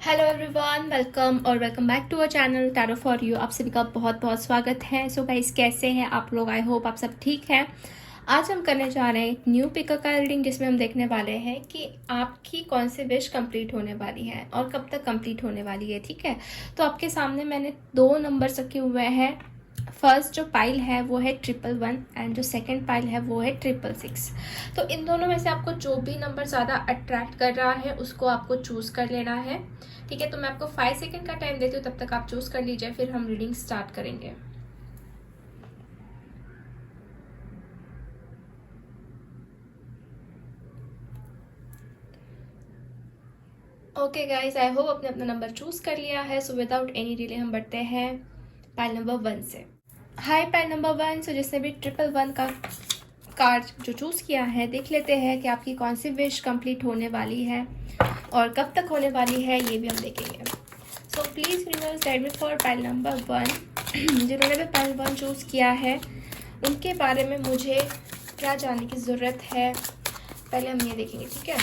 Hello everyone, welcome back to our channel tarot for you. आप सभी का बहुत बहुत स्वागत है। सो गाइस, कैसे हैं आप लोग? आई होप आप सब ठीक हैं। आज हम करने जा रहे हैं एक न्यू पिक का रीडिंग, जिसमें हम देखने वाले हैं कि आपकी कौन सी विश कंप्लीट होने वाली है और कब तक कंप्लीट होने वाली है। ठीक है, तो आपके सामने मैंने 2 नंबर रखे हुए हैं। फर्स्ट जो पाइल है वो है 111 एंड जो सेकंड पाइल है वो है 666। तो इन दोनों में से आपको जो भी नंबर ज़्यादा अट्रैक्ट कर रहा है उसको आपको चूज़ कर लेना है। ठीक है, तो मैं आपको 5 सेकंड का टाइम देती हूँ, तब तक आप चूज़ कर लीजिए, फिर हम रीडिंग स्टार्ट करेंगे। ओके गाइस, आई होप आपने अपना नंबर चूज़ कर लिया है। सो विदाउट एनी डिले हम बढ़ते हैं पाइल नंबर 1 से। हाय पाइल नंबर 1। सो जिसने भी 111 का कार्ड जो चूज़ किया है, देख लेते हैं कि आपकी कौन सी विश कंप्लीट होने वाली है और कब तक होने वाली है, ये भी हम देखेंगे। So please universe guide me for pile number 1। जिन्होंने भी पाइल 1 चूज़ किया है उनके बारे में मुझे क्या जानने की ज़रूरत है, पहले हम ये देखेंगे। ठीक है,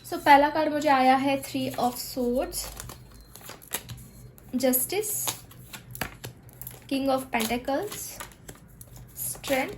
सो पहला कार्ड मुझे आया है 3 of swords, justice, king of pentacles, strength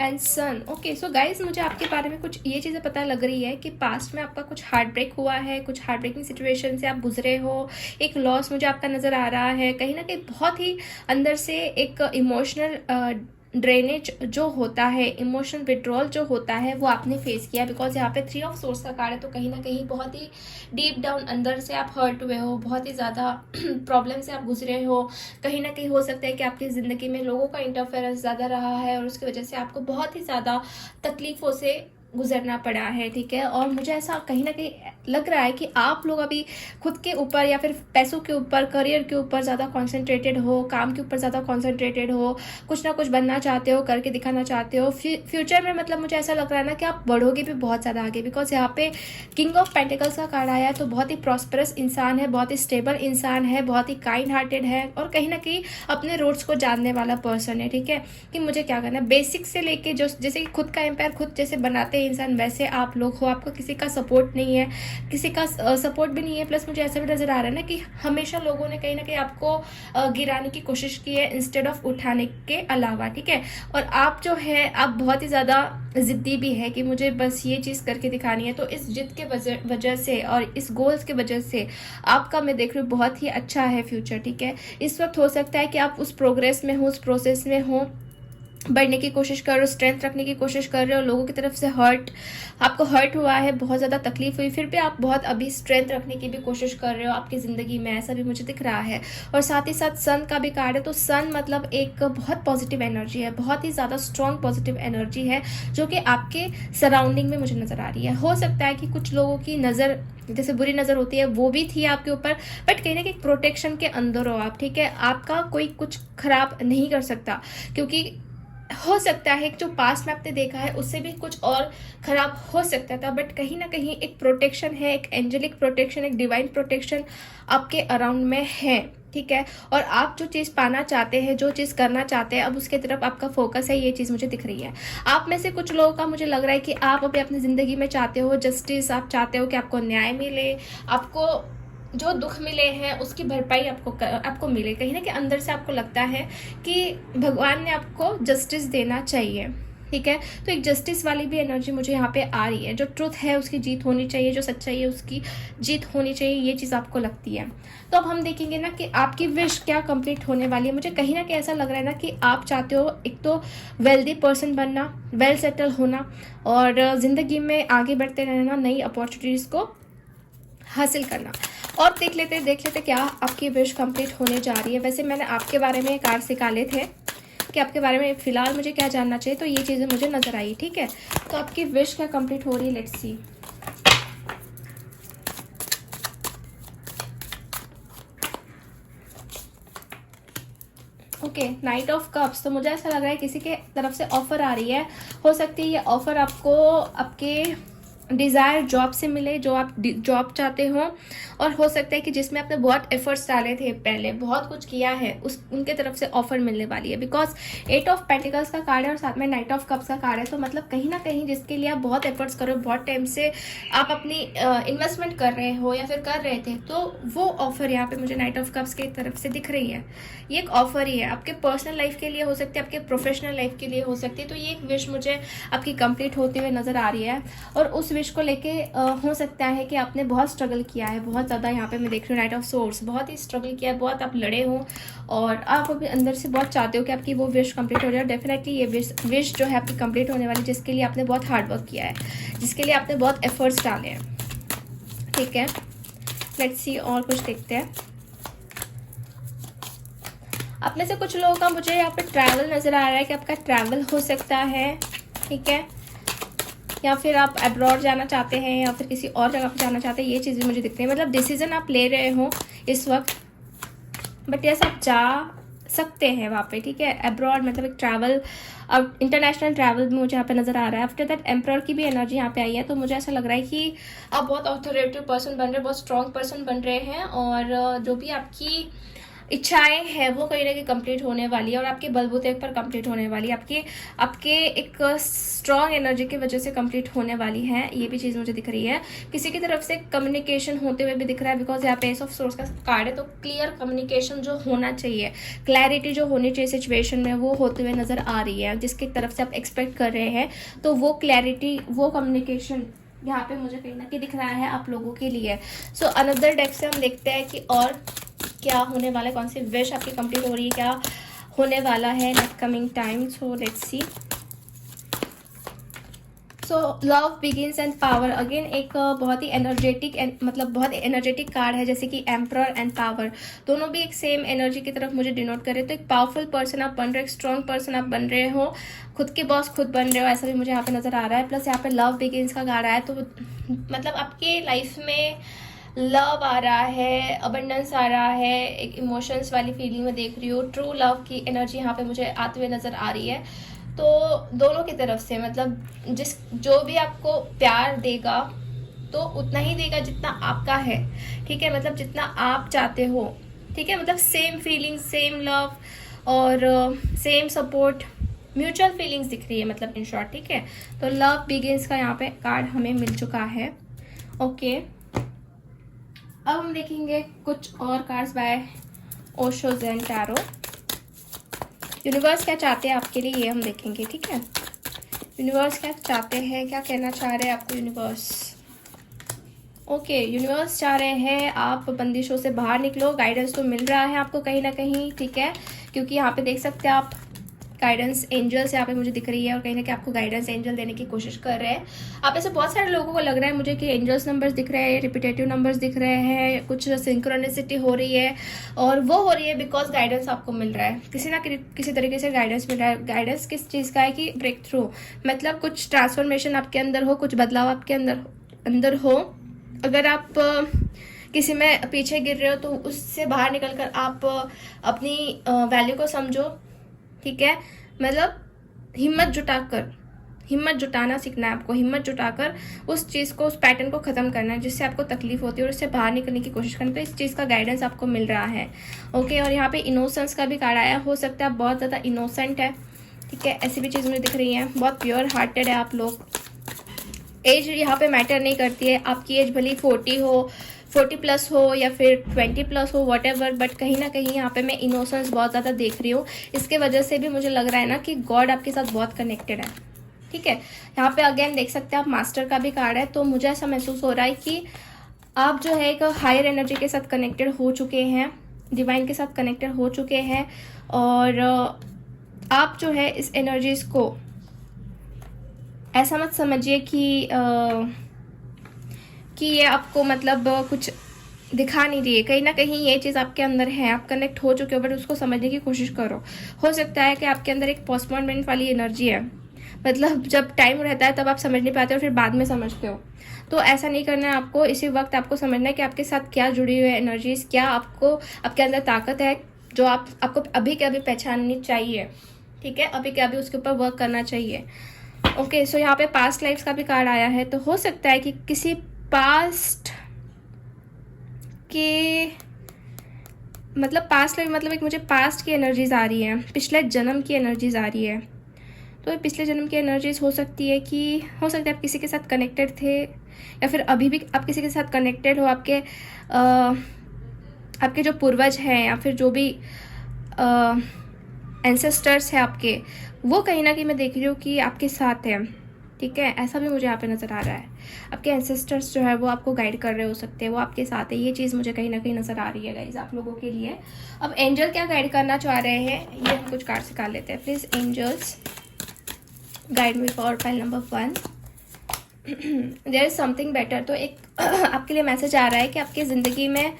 and sun. Okay, so guys, मुझे आपके बारे में कुछ ये चीज़ें पता लग रही है कि पास्ट में आपका कुछ हार्ट ब्रेक हुआ है, कुछ हार्ट ब्रेकिंग सिचुएशन से आप गुजरे हो, एक लॉस मुझे आपका नज़र आ रहा है। कहीं ना कहीं बहुत ही अंदर से एक इमोशनल ड्रेनेज जो होता है, इमोशनल विड्रॉल जो होता है, वो आपने फेस किया। बिकॉज यहाँ पे 3 ऑफ सोर्स का कार्ड है, तो कहीं ना कहीं बहुत ही डीप डाउन अंदर से आप हर्ट हुए हो, बहुत ही ज़्यादा प्रॉब्लम से आप गुजरे हो। कहीं ना कहीं हो सकता है कि आपकी ज़िंदगी में लोगों का इंटरफेरेंस ज़्यादा रहा है और उसकी वजह से आपको बहुत ही ज़्यादा तकलीफ़ों से गुजरना पड़ा है। ठीक है, और मुझे ऐसा कहीं ना कहीं लग रहा है कि आप लोग अभी खुद के ऊपर या फिर पैसों के ऊपर, करियर के ऊपर ज़्यादा कॉन्सेंट्रेटेड हो, काम के ऊपर ज़्यादा कॉन्सेंट्रेटेड हो, कुछ ना कुछ बनना चाहते हो, करके दिखाना चाहते हो फ्यूचर में। मतलब मुझे ऐसा लग रहा है ना कि आप बढ़ोगे भी बहुत ज़्यादा आगे। बिकॉज यहाँ पे किंग ऑफ पेंटिकल्स का कार्ड आया है, तो बहुत ही प्रॉस्परस इंसान है, बहुत ही स्टेबल इंसान है, बहुत ही काइंड हार्टेड है और कहीं ना कहीं अपने रूट्स को जानने वाला पर्सन है। ठीक है, कि मुझे क्या करना है, बेसिक से लेके जो जैसे कि खुद का एम्पायर खुद जैसे बनाते हैं इंसान, वैसे आप लोग हो। आपको किसी का सपोर्ट नहीं है, किसी का सपोर्ट भी नहीं है। प्लस मुझे ऐसा भी नजर आ रहा है ना कि हमेशा लोगों ने कहीं ना कहीं आपको गिराने की कोशिश की है इंस्टेड ऑफ उठाने के अलावा। ठीक है, और आप जो है आप बहुत ही ज़्यादा ज़िद्दी भी है कि मुझे बस ये चीज़ करके दिखानी है। तो इस जिद के वजह से और इस गोल्स के वजह से आपका, मैं देख रही हूँ, बहुत ही अच्छा है फ्यूचर। ठीक है, इस वक्त हो सकता है कि आप उस प्रोग्रेस में हो, उस प्रोसेस में हो, बढ़ने की कोशिश कर रहे हो, स्ट्रेंथ रखने की कोशिश कर रहे हो। लोगों की तरफ से आपको हर्ट हुआ है, बहुत ज़्यादा तकलीफ हुई, फिर भी आप बहुत अभी स्ट्रेंथ रखने की भी कोशिश कर रहे हो आपकी ज़िंदगी में, ऐसा भी मुझे दिख रहा है। और साथ ही साथ सन का भी कार्ड है, तो सन मतलब एक बहुत पॉजिटिव एनर्जी है, बहुत ही ज़्यादा स्ट्रॉन्ग पॉजिटिव एनर्जी है जो कि आपके सराउंडिंग में मुझे नज़र आ रही है। हो सकता है कि कुछ लोगों की नज़र, जैसे बुरी नज़र होती है, वो भी थी आपके ऊपर, बट कहीं ना कहीं प्रोटेक्शन के अंदर हो आप। ठीक है, आपका कोई कुछ खराब नहीं कर सकता, क्योंकि हो सकता है जो पास्ट में आपने देखा है उससे भी कुछ और खराब हो सकता था, बट कहीं ना कहीं एक प्रोटेक्शन है, एक एंजेलिक प्रोटेक्शन, एक डिवाइन प्रोटेक्शन आपके अराउंड में है। ठीक है, और आप जो चीज़ पाना चाहते हैं, जो चीज़ करना चाहते हैं, अब उसके तरफ आपका फोकस है, ये चीज़ मुझे दिख रही है। आप में से कुछ लोगों का मुझे लग रहा है कि आप अभी अपनी ज़िंदगी में चाहते हो जस्टिस, आप चाहते हो कि आपको न्याय मिले, आपको जो दुख मिले हैं उसकी भरपाई आपको मिले। कहीं ना कहीं अंदर से आपको लगता है कि भगवान ने आपको जस्टिस देना चाहिए। ठीक है, तो एक जस्टिस वाली भी एनर्जी मुझे यहाँ पे आ रही है। जो ट्रुथ है उसकी जीत होनी चाहिए, जो सच्चाई है उसकी जीत होनी चाहिए, ये चीज़ आपको लगती है। तो अब हम देखेंगे ना कि आपकी विश क्या कंप्लीट होने वाली है। मुझे कहीं ना कहीं ऐसा लग रहा है ना कि आप चाहते हो एक तो वेल्दी पर्सन बनना, वेल सेटल होना और ज़िंदगी में आगे बढ़ते रहना, नई अपॉर्चुनिटीज़ को हासिल करना। और देख लेते क्या आपकी विश कंप्लीट होने जा रही है। वैसे मैंने आपके बारे में कार्ड्स निकाले थे कि आपके बारे में फ़िलहाल मुझे क्या जानना चाहिए, तो ये चीज़ें मुझे नज़र आई। ठीक है, तो आपकी विश क्या कंप्लीट हो रही है, let's see. Okay, night of cups. तो मुझे ऐसा लग रहा है किसी के तरफ से ऑफर आ रही है। हो सकती है ये ऑफर आपको आपके डिज़ायर जॉब से मिले, जो आप जॉब चाहते हो, और हो सकता है कि जिसमें आपने बहुत एफर्ट्स डाले थे, पहले बहुत कुछ किया है, उस उनके तरफ से ऑफर मिलने वाली है। बिकॉज 8 ऑफ पेंटिकल्स का कार्ड है और साथ में नाइट ऑफ कप्स का कार्ड है, तो मतलब कहीं ना कहीं जिसके लिए आप बहुत एफर्ट्स करो, बहुत टाइम से आप अपनी इन्वेस्टमेंट कर रहे हो या फिर कर रहे थे, तो वो ऑफर यहाँ पे मुझे नाइट ऑफ कप्स की तरफ से दिख रही है। ये एक ऑफर ही है, आपके पर्सनल लाइफ के लिए हो सकती है, आपके प्रोफेशनल लाइफ के लिए हो सकती है। तो ये एक विश मुझे आपकी कंप्लीट होते हुए नजर आ रही है, और उस विश को लेके हो सकता है कि आपने बहुत स्ट्रगल किया है, बहुत ज़्यादा। यहाँ पे मैं देख रही हूँ नाइट ऑफ सोर्ड्स, बहुत ही स्ट्रगल किया है, बहुत आप लड़े हो, और आप अभी अंदर से बहुत चाहते हो कि आपकी वो विश कंप्लीट हो जाए। डेफिनेटली ये विश जो है आपकी कंप्लीट होने वाली, जिसके लिए आपने बहुत हार्ड वर्क किया है, जिसके लिए आपने बहुत एफर्ट्स डाले हैं। ठीक है, लेट्स सी, और कुछ देखते हैं। आप में से कुछ लोगों का मुझे यहाँ पे ट्रैवल नज़र आ रहा है कि आपका ट्रैवल हो सकता है। ठीक है, या फिर आप अब्रॉड जाना चाहते हैं या फिर किसी और जगह पर जाना चाहते हैं, ये चीज़ें मुझे दिखती हैं। मतलब डिसीजन आप ले रहे हो इस वक्त, बट यस आप जा सकते हैं वहाँ पे। ठीक है, अब्रॉड मतलब एक ट्रैवल, अब इंटरनेशनल ट्रैवल भी मुझे यहाँ पे नज़र आ रहा है। आफ्टर दैट एम्परर की भी एनर्जी यहाँ पे आई है, तो मुझे ऐसा लग रहा है कि आप बहुत ऑथोरिटेटिव पर्सन बन रहे हैं, बहुत स्ट्रॉन्ग पर्सन बन रहे हैं, और जो भी आपकी इच्छाएं हैं वो कहीं ना कहीं कंप्लीट होने वाली है, और आपके बलबूते पर कंप्लीट होने वाली है, आपके एक स्ट्रॉन्ग एनर्जी की वजह से कंप्लीट होने वाली है। ये भी चीज़ मुझे दिख रही है। किसी की तरफ से कम्युनिकेशन होते हुए भी दिख रहा है, बिकॉज यहाँ पे एस ऑफ सोर्स का कार्ड है, तो क्लियर कम्युनिकेशन जो होना चाहिए, क्लैरिटी जो होनी चाहिए सिचुएशन में, वो होते हुए नज़र आ रही है। जिसकी तरफ से आप एक्सपेक्ट कर रहे हैं, तो वो क्लैरिटी, वो कम्युनिकेशन यहाँ पे मुझे कहीं ना कहीं दिख रहा है आप लोगों के लिए। सो अनदर डेक से हम देखते हैं कि और क्या होने वाला है, कौन सी विश आपकी कंप्लीट हो रही है, क्या होने वाला है next coming time. So let's see. So love begins and power, again एक बहुत ही एनर्जेटिक, मतलब बहुत एनर्जेटिक कार्ड है, जैसे कि एम्परर एंड पावर, दोनों भी एक सेम एनर्जी की तरफ मुझे डिनोट कर रहे हैं। तो एक पावरफुल पर्सन आप बन रहे हो, एक स्ट्रॉन्ग पर्सन आप बन रहे हो, खुद के बॉस खुद बन रहे हो, ऐसा भी मुझे यहाँ पे नजर आ रहा है। प्लस यहाँ पे लव बिगिंस का कार्ड आया, तो मतलब आपके लाइफ में लव आ रहा है, अबंडेंस आ रहा है, एक इमोशंस वाली फीलिंग में देख रही हूँ, ट्रू लव की एनर्जी यहाँ पे मुझे आते हुए नजर आ रही है। तो दोनों की तरफ से, मतलब जो भी आपको प्यार देगा तो उतना ही देगा जितना आपका है। ठीक है, मतलब जितना आप चाहते हो। ठीक है, मतलब सेम फीलिंग, सेम लव और सेम सपोर्ट, म्यूचुअल फीलिंग्स दिख रही है, मतलब इन शॉर्ट। ठीक है, तो लव बिगिंस का यहाँ पे कार्ड हमें मिल चुका है। ओके, अब हम देखेंगे कुछ और cards by Osho zen tarot. Universe क्या चाहते हैं आपके लिए, ये हम देखेंगे। ठीक है, यूनिवर्स क्या चाहते हैं, क्या कहना चाह रहे हैं आपको यूनिवर्स। ओके, यूनिवर्स चाह रहे हैं आप बंदिशों से बाहर निकलो। गाइडेंस तो मिल रहा है आपको कहीं ना कहीं। ठीक है, क्योंकि यहाँ पे देख सकते हैं आप गाइडेंस एंजल्स यहाँ पे मुझे दिख रही है, और कहीं ना कहीं आपको गाइडेंस एंजल देने की कोशिश कर रहे हैं। आप ऐसे बहुत सारे लोगों को लग रहा है मुझे कि एंजल्स नंबर्स दिख रहे हैं, रिपीटेटिव नंबर्स दिख रहे हैं, कुछ सिंक्रोनिसिटी हो रही है, और वो हो रही है बिकॉज गाइडेंस आपको मिल रहा है, किसी ना किसी तरीके से गाइडेंस मिल रहा है। गाइडेंस किस चीज़ का है कि ब्रेक थ्रू, मतलब कुछ ट्रांसफॉर्मेशन आपके अंदर हो, कुछ बदलाव आपके अंदर हो। अगर आप किसी में पीछे गिर रहे हो तो उससे बाहर निकलकर आप अपनी वैल्यू को समझो। ठीक है, मतलब हिम्मत जुटाना सीखना है आपको, हिम्मत जुटाकर उस चीज़ को, उस पैटर्न को ख़त्म करना है जिससे आपको तकलीफ होती है, और उससे बाहर निकलने की कोशिश करना। तो इस चीज़ का गाइडेंस आपको मिल रहा है। ओके, और यहाँ पे इनोसेंस का भी कार्ड आया, हो सकता है आप बहुत ज़्यादा इनोसेंट है। ठीक है, ऐसी भी चीज़ मुझे दिख रही है, बहुत प्योर हार्टेड है आप लोग। एज यहाँ पे मैटर नहीं करती है, आपकी एज भली 40 प्लस हो या फिर 20 प्लस हो, वट एवर, बट कहीं ना कहीं यहाँ पे मैं इनोसेंस बहुत ज़्यादा देख रही हूँ। इसके वजह से भी मुझे लग रहा है ना कि गॉड आपके साथ बहुत कनेक्टेड है। ठीक है, यहाँ पे अगेन देख सकते हैं आप मास्टर का भी कार्ड है, तो मुझे ऐसा महसूस हो रहा है कि आप जो है एक हायर एनर्जी के साथ कनेक्टेड हो चुके हैं, डिवाइन के साथ कनेक्टेड हो चुके हैं, और आप जो है इस एनर्जीज को ऐसा मत समझिए कि ये आपको मतलब कुछ दिखा नहीं रही है। कहीं ना कहीं ये चीज़ आपके अंदर है, आप कनेक्ट हो चुके हो, बट उसको समझने की कोशिश करो। हो सकता है कि आपके अंदर एक पोस्टपोनमेंट वाली एनर्जी है, मतलब जब टाइम रहता है तब आप समझ नहीं पाते हो, फिर बाद में समझते हो। तो ऐसा नहीं करना है आपको, इसी वक्त आपको समझना है कि आपके साथ क्या जुड़ी हुई है एनर्जीज, क्या आपके अंदर ताकत है जो आपको अभी के अभी पहचाननी चाहिए। ठीक है, अभी के अभी उसके ऊपर वर्क करना चाहिए। ओके, सो यहाँ पे पास्ट लाइफ्स का भी कार्ड आया है, तो हो सकता है कि किसी पास्ट के मतलब पास्ट लाइफ मतलब एक मुझे पास्ट की एनर्जीज आ रही है, पिछले जन्म की एनर्जीज आ रही है। तो ये पिछले जन्म की एनर्जीज हो सकती है कि हो सकता है आप किसी के साथ कनेक्टेड थे, या फिर अभी भी आप किसी के साथ कनेक्टेड हो। आपके जो पूर्वज हैं या फिर जो भी एंसेस्टर्स हैं आपके, वो कहीं ना कहीं मैं देख रही हूँ कि आपके साथ हैं। ठीक है, ऐसा भी मुझे यहाँ पे नज़र आ रहा है। आपके एंसेस्टर्स जो है वो आपको गाइड कर रहे हो सकते हैं, वो आपके साथ है। ये चीज़ मुझे कहीं ना कहीं नज़र आ रही है गाइज आप लोगों के लिए। अब एंजल क्या गाइड करना चाह रहे हैं, ये हम कुछ कार्ड निकाल लेते हैं। Please angels guide me for pile number 1। There is something better. तो एक आपके लिए मैसेज आ रहा है कि आपकी ज़िंदगी में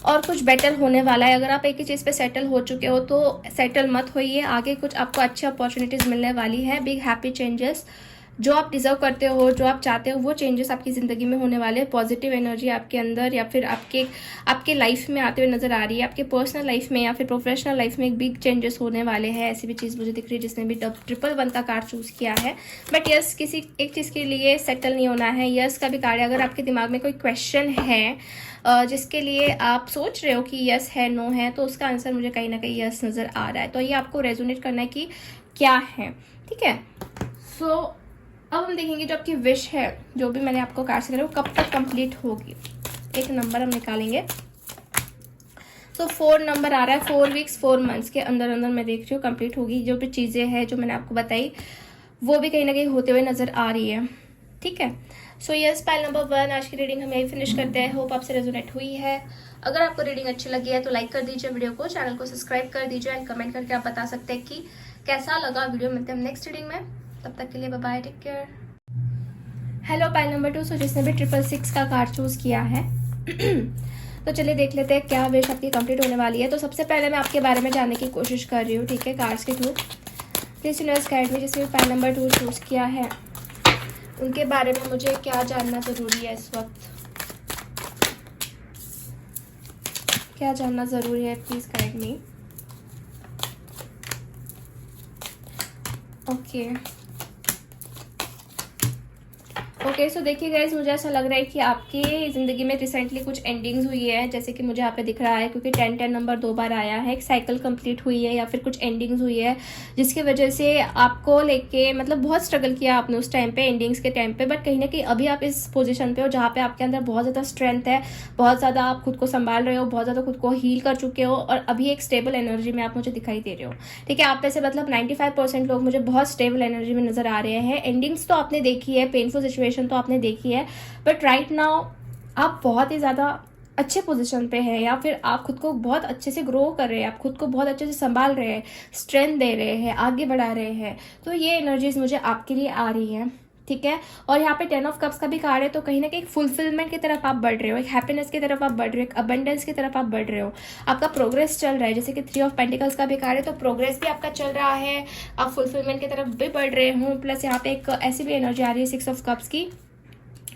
और कुछ बेटर होने वाला है। अगर आप एक ही चीज़ पे सेटल हो चुके हो तो सेटल मत होइए, आगे कुछ आपको अच्छी अपॉर्चुनिटीज़ मिलने वाली है। बिग हैप्पी चेंजेस जो आप डिजर्व करते हो, जो आप चाहते हो, वो चेंजेस आपकी ज़िंदगी में होने वाले हैं। पॉजिटिव एनर्जी आपके अंदर या फिर आपके लाइफ में आते हुए नज़र आ रही है। आपके पर्सनल लाइफ में या फिर प्रोफेशनल लाइफ में एक बिग चेंजेस होने वाले हैं। ऐसी भी चीज़ मुझे दिख रही है जिसने भी 111 का कार्ड चूज़ किया है। बट यस, किसी एक चीज़ के लिए सेटल नहीं होना है। यस का भी कार्ड है। अगर आपके दिमाग में कोई क्वेश्चन है जिसके लिए आप सोच रहे हो कि यस है नो है, तो उसका आंसर मुझे कहीं ना कहीं यस नज़र आ रहा है। तो ये आपको रेजोनेट करना है कि क्या है। ठीक है, सो अब हम देखेंगे जो आपकी विश है, जो भी मैंने आपको कार्ड से करा, वो कब तक कंप्लीट होगी। एक नंबर हम निकालेंगे। सो 4 नंबर आ रहा है। 4 वीक्स 4 मंथ्स के अंदर अंदर मैं देख रही हूँ कंप्लीट होगी। जो भी चीज़ें हैं जो मैंने आपको बताई वो भी कहीं ना कहीं होते हुए नज़र आ रही है। ठीक है, सो यस पाइल नंबर 1 आज की रीडिंग हम यही फिनिश करते हैं। होप आपसे रेजोनेट हुई है। अगर आपको रीडिंग अच्छी लगी है तो लाइक कर दीजिए वीडियो को, चैनल को सब्सक्राइब कर दीजिए एंड कमेंट करके आप बता सकते हैं कि कैसा लगा वीडियो। मिलते हैं हम नेक्स्ट रीडिंग में, तब तक के लिए bye bye, take care. Hello pile number 2। So जिसने भी 666 का कार्ड चूज किया है तो चलिए देख लेते हैं क्या विश आपकी कंप्लीट होने वाली है। तो सबसे पहले मैं आपके बारे में जानने की कोशिश कर रही हूँ, ठीक है, कार्ड्स के थ्रू। प्लीज यूनिवर्स गाइड में जिसने भी पाइल नंबर 2 चूज किया है उनके बारे में मुझे क्या जानना ज़रूरी है इस वक्त, क्या जानना ज़रूरी है, प्लीज़ गाइड मी। ओके, सो देखिए गाइज, मुझे ऐसा लग रहा है कि आपकी ज़िंदगी में रिसेंटली कुछ एंडिंग्स हुई है, जैसे कि मुझे यहाँ पे दिख रहा है, क्योंकि 10-10 नंबर 2 बार आया है। एक साइकिल कंप्लीट हुई है या फिर कुछ एंडिंग्स हुई है जिसकी वजह से आपको लेके मतलब बहुत स्ट्रगल किया आपने उस टाइम पे, एंडिंग्स के टाइम पे। बट कहीं ना कहीं अभी आप इस पोजीशन पे हो जहाँ पे आपके अंदर बहुत ज़्यादा स्ट्रेंथ है, बहुत ज़्यादा आप खुद को संभाल रहे हो, बहुत ज़्यादा खुद को हील कर चुके हो और अभी एक स्टेबल एनर्जी में आप मुझे दिखाई दे रहे हो। ठीक है, आप में से मतलब 95% लोग मुझे बहुत स्टेबल एनर्जी में नज़र आ रहे हैं। एंडिंग्स तो आपने देखी है, पेनफुल सिचुएशन तो आपने देखी है, बट राइट नाउ आप बहुत ही ज़्यादा अच्छे पोजीशन पे है या फिर आप खुद को बहुत अच्छे से ग्रो कर रहे हैं, आप खुद को बहुत अच्छे से संभाल रहे हैं, स्ट्रेंथ दे रहे हैं, आगे बढ़ा रहे हैं। तो ये एनर्जीज मुझे आपके लिए आ रही हैं। ठीक है, और यहाँ पे 10 ऑफ कप्स का भी कार्ड है, तो कहीं ना कहीं एक फुलफिलमेंट की तरफ आप बढ़ रहे हो, एक हैप्पीनेस की तरफ आप बढ़ रहे हो, एक अबंडेंस की तरफ आप बढ़ रहे हो, आपका प्रोग्रेस चल रहा है। जैसे कि 3 ऑफ पेंटिकल्स का भी कार्ड है, तो प्रोग्रेस भी आपका चल रहा है, आप फुलफिलमेंट की तरफ भी बढ़ रहे हो। प्लस यहाँ पे एक ऐसी भी एनर्जी आ रही है 6 ऑफ कप्स की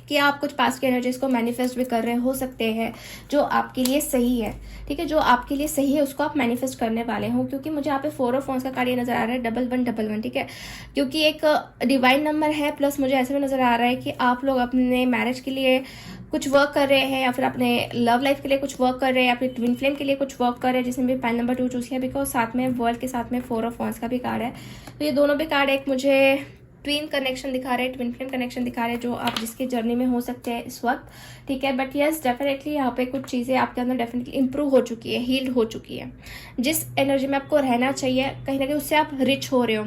कि आप कुछ पास्ट की एनर्जीज को मैनिफेस्ट भी कर रहे हो सकते हैं जो आपके लिए सही है। ठीक है, जो आपके लिए सही है उसको आप मैनिफेस्ट करने वाले हो, क्योंकि मुझे यहाँ पे 4 ऑफ वांड्स का कार्ड ये नजर आ रहा है 1111। ठीक है, क्योंकि एक डिवाइन नंबर है, प्लस मुझे ऐसे भी नजर आ रहा है कि आप लोग अपने मैरिज के लिए कुछ वर्क कर रहे हैं या फिर अपने लव लाइफ के लिए कुछ वर्क कर रहे हैं या फिर ट्विन फ्लेम के लिए कुछ वर्क कर रहे हैं, जिसने भी पाइल नंबर 2 चूज किया, बिकॉज साथ में वर्ल्ड के साथ में 4 ऑफ वांड्स का भी कार्ड है। तो ये दोनों भी कार्ड एक मुझे ट्विन कनेक्शन दिखा रहे हैं, ट्विन फ्लेम कनेक्शन दिखा रहे हैं जो आप जिसके जर्नी में हो सकते हैं इस वक्त। ठीक है, बट यस डेफिनेटली यहाँ पे कुछ चीज़ें आपके अंदर डेफिनेटली इंप्रूव हो चुकी है, हील्ड हो चुकी है। जिस एनर्जी में आपको रहना चाहिए कहीं ना कहीं उससे आप रिच हो रहे हो,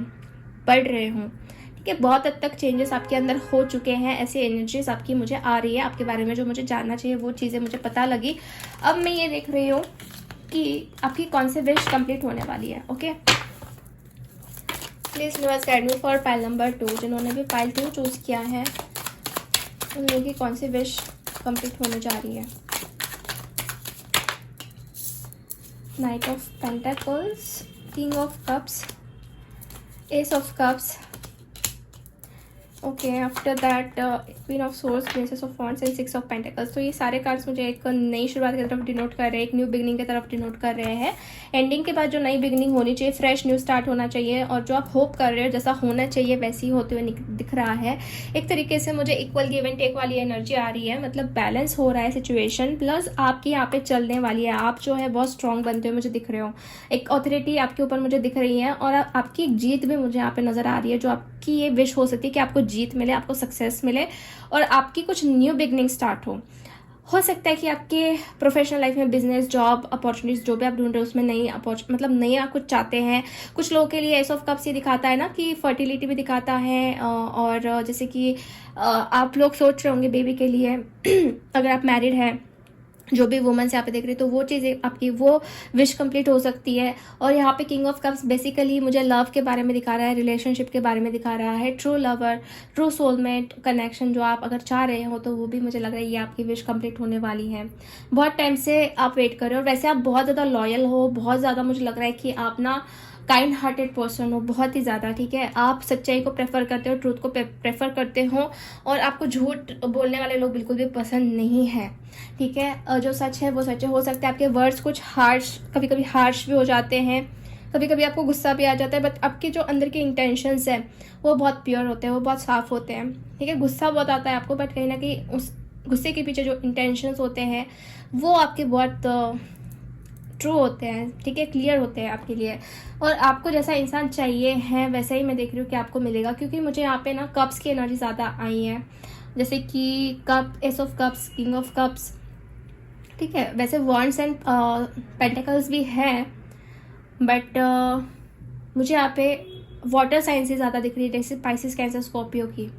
बढ़ रहे हो। ठीक है, बहुत हद तक चेंजेस आपके अंदर हो चुके हैं। ऐसी एनर्जीज आपकी मुझे आ रही है, आपके बारे में जो मुझे जानना चाहिए वो चीज़ें मुझे पता लगी। अब मैं ये देख रही हूँ कि आपकी कौन सी विश कंप्लीट होने वाली है। Okay, please universe guide me for pile number 2। जिन्होंने भी पाइल 2 चूज किया है उन लोगों की कौन सी विश कंप्लीट होने जा रही है। Night of pentacles, king of cups, S of cups, okay, after that queen of source, princess of wands and six of pentacles. तो ये सारे कार्ड्स मुझे एक नई शुरुआत की तरफ डिनोट कर रहे हैं, एक न्यू बिगनिंग की तरफ डिनोट कर रहे हैं। एंडिंग के बाद जो नई बिगनिंग होनी चाहिए, फ्रेश न्यू स्टार्ट होना चाहिए, और जो आप होप कर रहे हो जैसा होना चाहिए वैसे ही होते हुए दिख रहा है। एक तरीके से मुझे इक्वल गिव एंड टेक वाली एनर्जी आ रही है, मतलब बैलेंस हो रहा है सिचुएशन, प्लस आपकी यहाँ पे चलने वाली है। आप जो है बहुत स्ट्रांग बनते हुए मुझे दिख रहे हो, एक ऑथोरिटी आपके ऊपर मुझे दिख रही है, और आपकी एक जीत भी मुझे यहाँ पे नजर आ रही है, जो आपकी ये विश हो सकती है कि आपको जीत मिले, आपको सक्सेस मिले, और आपकी कुछ न्यू बिगनिंग स्टार्ट हो सकता है कि आपके प्रोफेशनल लाइफ में, बिजनेस, जॉब अपॉर्चुनिटीज जो भी आप ढूंढ रहे हो उसमें नई आप कुछ चाहते हैं। कुछ लोगों के लिए एस ऑफ कप्स ये दिखाता है ना कि फर्टिलिटी भी दिखाता है, और जैसे कि आप लोग सोच रहे होंगे बेबी के लिए अगर आप मैरिड हैं, जो भी वुमेन्स यहाँ पे देख रही है, तो वो चीज़ें आपकी वो विश कंप्लीट हो सकती है। और यहाँ पे किंग ऑफ कप्स बेसिकली मुझे लव के बारे में दिखा रहा है, रिलेशनशिप के बारे में दिखा रहा है, true lover, true soulmate connection जो आप अगर चाह रहे हो तो वो भी मुझे लग रहा है ये आपकी विश कंप्लीट होने वाली है। बहुत टाइम से आप वेट कर रहे हो, और वैसे आप बहुत ज़्यादा लॉयल हो, बहुत ज़्यादा मुझे लग रहा है कि आप ना काइंड हार्टेड पर्सन हो, बहुत ही ज़्यादा, ठीक है। आप सच्चाई को प्रेफर करते हो, ट्रूथ को प्रेफर करते हो, और आपको झूठ बोलने वाले लोग बिल्कुल भी पसंद नहीं है, ठीक है। जो सच है वो सच है। हो सकता है आपके वर्ड्स कुछ हार्श, कभी कभी हार्श भी हो जाते हैं, कभी कभी आपको गुस्सा भी आ जाता है, बट आपके जो अंदर के इंटेंशंस हैं वो बहुत प्योर होते हैं, वो बहुत साफ होते हैं, ठीक है। गुस्सा बहुत आता है आपको, बट कहीं ना कहीं उस गुस्से के पीछे जो इंटेंशंस होते हैं वो आपके बहुत ट्रू होते हैं, ठीक है, क्लियर होते हैं आपके लिए, और आपको जैसा इंसान चाहिए है वैसा ही मैं देख रही हूँ कि आपको मिलेगा। क्योंकि मुझे यहाँ पे ना कप्स की एनर्जी ज़्यादा आई है, जैसे कि cup, S of cups, king of cups, ठीक है। वैसे वॉन्ड्स एंड पेंटिकल्स भी हैं, बट मुझे यहाँ पे वाटर साइंस ही ज़्यादा दिख रही है, जैसे स्पाइसिस, कैंसर, स्कॉर्पियो की,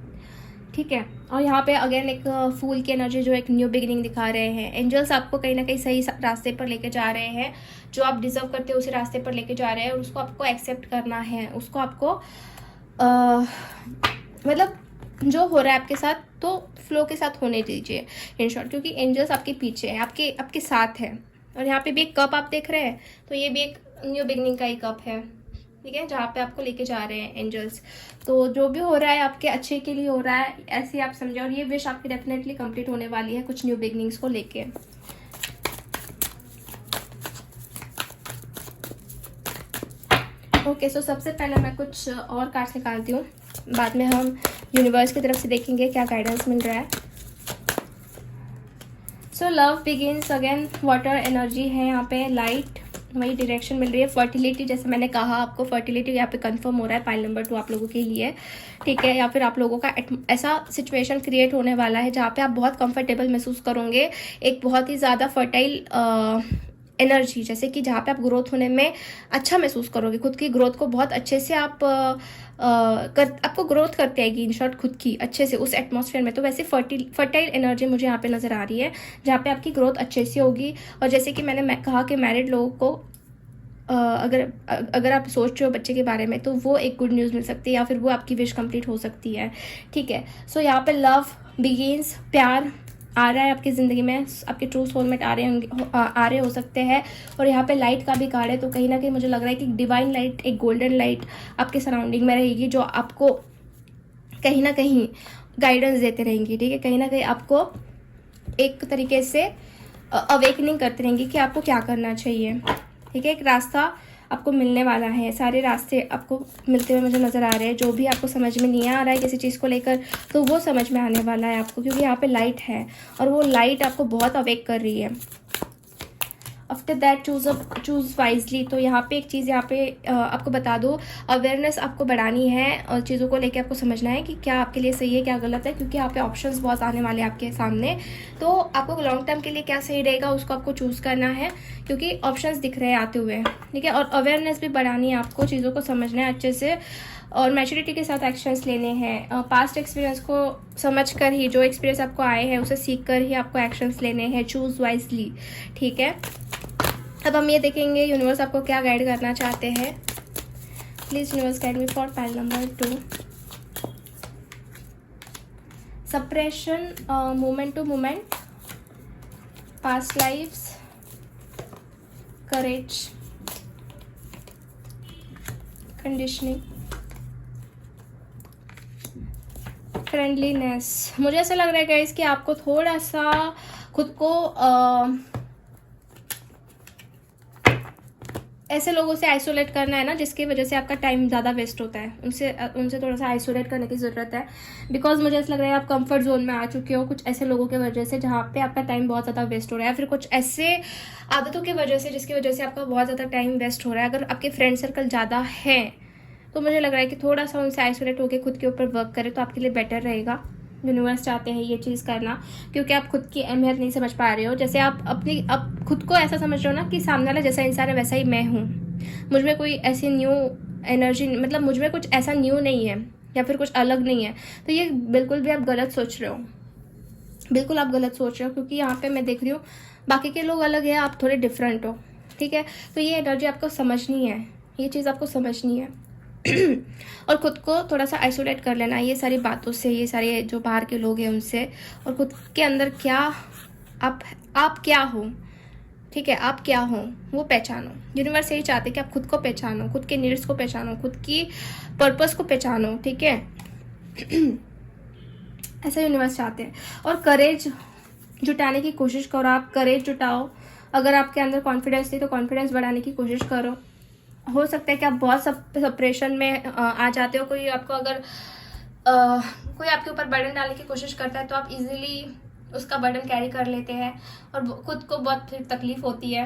ठीक है। और यहाँ पे अगेन एक फूल की एनर्जी जो एक न्यू बिगिनिंग दिखा रहे हैं। एंजल्स आपको कहीं ना कहीं सही रास्ते पर लेके जा रहे हैं, जो आप डिजर्व करते हो उसी रास्ते पर लेके जा रहे हैं, और उसको आपको एक्सेप्ट करना है, उसको आपको मतलब जो हो रहा है आपके साथ तो फ्लो के साथ होने दीजिए, इन शॉर्ट, क्योंकि एंजल्स आपके पीछे है, आपके साथ है। और यहाँ पे भी एक कप आप देख रहे हैं, तो ये भी एक न्यू बिगिनिंग का ही कप है, ठीक है, जहाँ पे आपको लेके जा रहे हैं एंजल्स। तो जो भी हो रहा है आपके अच्छे के लिए हो रहा है, ऐसे ही आप समझे, और ये विश आपकी डेफिनेटली कंप्लीट होने वाली है कुछ न्यू बिगनिंग्स को लेके। ओके, सो सबसे पहले मैं कुछ और कार्ड्स निकालती हूँ, बाद में हम यूनिवर्स की तरफ से देखेंगे क्या गाइडेंस मिल रहा है। So love begins again, water energy है यहाँ पे, लाइट, वही डायरेक्शन मिल रही है। फर्टिलिटी, जैसे मैंने कहा आपको, फर्टिलिटी यहाँ पे कंफर्म हो रहा है पाइल नंबर 2 आप लोगों के लिए, ठीक है। या फिर आप लोगों का ऐसा सिचुएशन क्रिएट होने वाला है जहाँ पे आप बहुत कंफर्टेबल महसूस करोगे, एक बहुत ही ज़्यादा फर्टाइल एनर्जी, जैसे कि जहाँ पे आप ग्रोथ होने में अच्छा महसूस करोगे, खुद की ग्रोथ को बहुत अच्छे से आपको ग्रोथ करते आएगी, इन शॉर्ट, खुद की अच्छे से उस एटमॉस्फेयर में। तो वैसे फर्टाइल एनर्जी मुझे यहाँ पे नज़र आ रही है, जहाँ पे आपकी ग्रोथ अच्छे से होगी। और जैसे कि मैंने कहा कि मैरिड लोगों को अगर आप सोच रहे हो बच्चे के बारे में, तो वो एक गुड न्यूज़ मिल सकती है, या फिर वो आपकी विश कंप्लीट हो सकती है, ठीक है। सो यहाँ पे लव बिगिंस, प्यार आ रहा है आपकी ज़िंदगी में, आपके ट्रू सोलमेट आ रहे हो सकते हैं। और यहाँ पे लाइट का भी कार्ड है, तो कहीं ना कहीं मुझे लग रहा है कि डिवाइन लाइट, एक गोल्डन लाइट आपके सराउंडिंग में रहेगी, जो आपको कहीं ना कहीं गाइडेंस देते रहेंगी, ठीक है। कहीं ना कहीं आपको एक तरीके से अवेकनिंग करते रहेंगी कि आपको क्या करना चाहिए, ठीक है। एक रास्ता आपको मिलने वाला है, सारे रास्ते आपको मिलते हुए मुझे नज़र आ रहे हैं। जो भी आपको समझ में नहीं आ रहा है किसी चीज़ को लेकर, तो वो समझ में आने वाला है आपको, क्योंकि यहाँ पे लाइट है, और वो लाइट आपको बहुत अवेक कर रही है। आफ्टर दैट चूज़ वाइजली, तो यहाँ पे एक चीज़ यहाँ पे आपको बता दो, अवेयरनेस आपको बढ़ानी है, और चीज़ों को लेके आपको समझना है कि क्या आपके लिए सही है, क्या गलत है, क्योंकि यहाँ पे ऑप्शंस बहुत आने वाले हैं आपके सामने। तो आपको लॉन्ग टर्म के लिए क्या सही रहेगा उसको आपको चूज़ करना है, क्योंकि ऑप्शंस दिख रहे हैं आते हुए, ठीक है। और अवेयरनेस भी बढ़ानी है आपको, चीज़ों को समझना है अच्छे से, और मैच्योरिटी के साथ एक्शंस लेने हैं। पास्ट एक्सपीरियंस को समझकर ही, जो एक्सपीरियंस आपको आए हैं उसे सीख कर ही आपको एक्शंस लेने हैं। चूज़ वाइजली, ठीक है। अब हम ये देखेंगे यूनिवर्स आपको क्या गाइड करना चाहते हैं। Please universe guide me for pile number 2। Suppression, moment to moment, past lives, courage, conditioning, friendliness, मुझे ऐसा लग रहा है गाइस कि आपको थोड़ा सा खुद को ऐसे लोगों से आइसोलेट करना है ना, जिसकी वजह से आपका टाइम ज़्यादा वेस्ट होता है, उनसे थोड़ा सा आइसोलेट करने की ज़रूरत है। बिकॉज मुझे ऐसा लग रहा है आप कंफर्ट जोन में आ चुके हो कुछ ऐसे लोगों की वजह से जहाँ पे आपका टाइम बहुत ज़्यादा वेस्ट हो रहा है, फिर कुछ ऐसे आदतों की वजह से जिसकी वजह से आपका बहुत ज़्यादा टाइम वेस्ट हो रहा है। अगर आपके फ्रेंड सर्कल ज़्यादा है तो मुझे लग रहा है कि थोड़ा सा उनसे आइसोलेट होकर खुद के ऊपर वर्क करें तो आपके लिए बेटर रहेगा। यूनिवर्स चाहते हैं ये चीज़ करना, क्योंकि आप खुद की अहमियत नहीं समझ पा रहे हो। जैसे आप खुद को ऐसा समझ रहे हो ना कि सामने वाला जैसा इंसान है वैसा ही मैं हूँ, मुझ में कोई ऐसी न्यू एनर्जी, मतलब मुझ में कुछ ऐसा न्यू नहीं है या फिर कुछ अलग नहीं है। तो ये बिल्कुल भी आप गलत सोच रहे हो, बिल्कुल आप गलत सोच रहे हो, क्योंकि यहाँ पे मैं देख रही हूँ बाकी के लोग अलग है, आप थोड़े डिफरेंट हो, ठीक है। तो ये एनर्जी आपको समझनी है, ये चीज़ आपको समझनी है और खुद को थोड़ा सा आइसोलेट कर लेना ये सारी बातों से, ये सारे जो बाहर के लोग हैं उनसे, और खुद के अंदर क्या आप क्या हो, ठीक है, आप क्या हो वो पहचानो। यूनिवर्स यही चाहते हैं कि आप खुद को पहचानो, खुद के नीड्स को पहचानो, खुद की पर्पस को पहचानो, ठीक है। ऐसा यूनिवर्स चाहते हैं। और करेज जुटाने की कोशिश करो, आप करेज जुटाओ। अगर आपके अंदर कॉन्फिडेंस नहीं तो कॉन्फिडेंस बढ़ाने की कोशिश करो। हो सकता है कि आप बहुत सेपरेशन में आ जाते हो, कोई आपको अगर कोई आपके ऊपर बर्डन डालने की कोशिश करता है तो आप इजीली उसका बर्डन कैरी कर लेते हैं और खुद को बहुत तकलीफ होती है।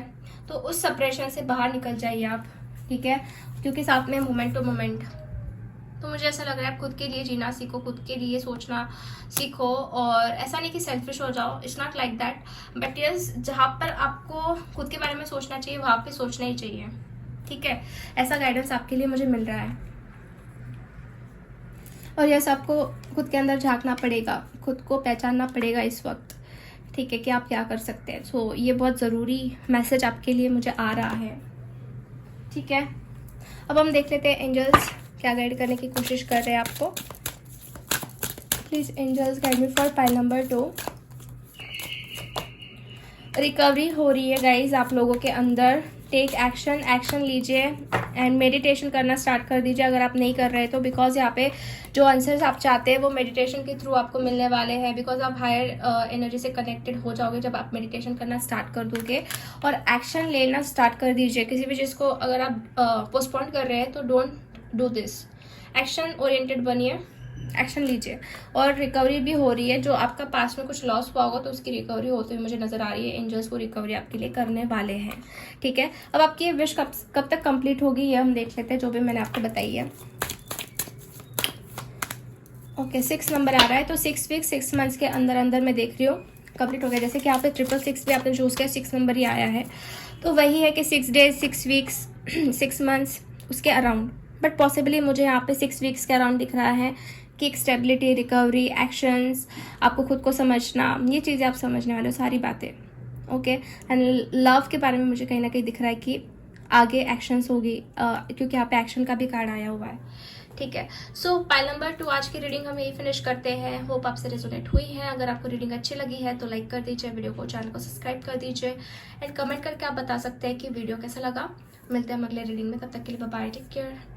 तो उस सेपरेशन से बाहर निकल जाइए आप, ठीक है, क्योंकि साथ में मोमेंट टू मोमेंट। तो मुझे ऐसा लग रहा है आप खुद के लिए जीना सीखो, खुद के लिए सोचना सीखो, और ऐसा नहीं कि सेल्फिश हो जाओ, it's not like that, but yes जहाँ पर आपको खुद के बारे में सोचना चाहिए वहाँ पे सोचना ही चाहिए, ठीक है। ऐसा गाइडेंस आपके लिए मुझे मिल रहा है। और यस आपको खुद के अंदर झांकना पड़ेगा, खुद को पहचानना पड़ेगा इस वक्त, ठीक है, कि आप क्या कर सकते हैं। सो ये बहुत ज़रूरी मैसेज आपके लिए मुझे आ रहा है, ठीक है। अब हम देख लेते हैं एंजल्स क्या गाइड करने की कोशिश कर रहे हैं आपको। Please angels guide me for pile number 2। Recovery हो रही है गाइज आप लोगों के अंदर। टेक एक्शन लीजिए एंड मेडिटेशन करना स्टार्ट कर दीजिए अगर आप नहीं कर रहे तो, बिकॉज यहाँ पे जो आंसर्स आप चाहते हैं वो मेडिटेशन के थ्रू आपको मिलने वाले हैं। बिकॉज आप हायर एनर्जी से कनेक्टेड हो जाओगे जब आप मेडिटेशन करना स्टार्ट कर दोगे, और एक्शन लेना स्टार्ट कर दीजिए। किसी भी चीज़ को अगर आप पोस्टपोन कर रहे हैं तो don't do this, action oriented बनिए, एक्शन लीजिए। और रिकवरी भी हो रही है, जो आपका पास्ट में कुछ लॉस हुआ होगा तो उसकी रिकवरी होती हुई मुझे नजर आ रही है। एंजल्स वो रिकवरी आपके लिए करने वाले हैं, ठीक है। अब आपकी विश कब तक कंप्लीट होगी ये हम देख लेते हैं, जो भी मैंने आपको बताई है। ओके 6 नंबर आ रहा है, तो 6 वीक 6 मंथ्स के अंदर अंदर मैं देख रही हूँ कंप्लीट हो गया। जैसे कि यहाँ पे 666 भी आपने चूज किया, 6 नंबर ही आया है, तो वही है कि 6 डेज 6 वीक्स 6 मंथ्स उसके अराउंड, बट पॉसिबली मुझे यहाँ पे 6 वीक्स के अराउंड दिख रहा है कि एक स्टेबिलिटी, रिकवरी, एक्शंस, आपको खुद को समझना, ये चीज़ें आप समझने वाले हो सारी बातें, ओके। एंड लव के बारे में मुझे कहीं ना कहीं दिख रहा है कि आगे एक्शंस होगी, क्योंकि यहाँ पे एक्शन का भी कार्ड आया हुआ है, ठीक है। सो पाइल नंबर 2 आज की रीडिंग हम यही फिनिश करते हैं। होप आपसे रेजोनेट हुई है। अगर आपको रीडिंग अच्छी लगी है तो लाइक कर दीजिए, वीडियो को, चैनल को सब्सक्राइब कर दीजिए, एंड कमेंट करके आप बता सकते हैं कि वीडियो कैसा लगा। मिलते हैं हम अगले रीडिंग में, तब तक के लिए बाय बाय, टेक केयर।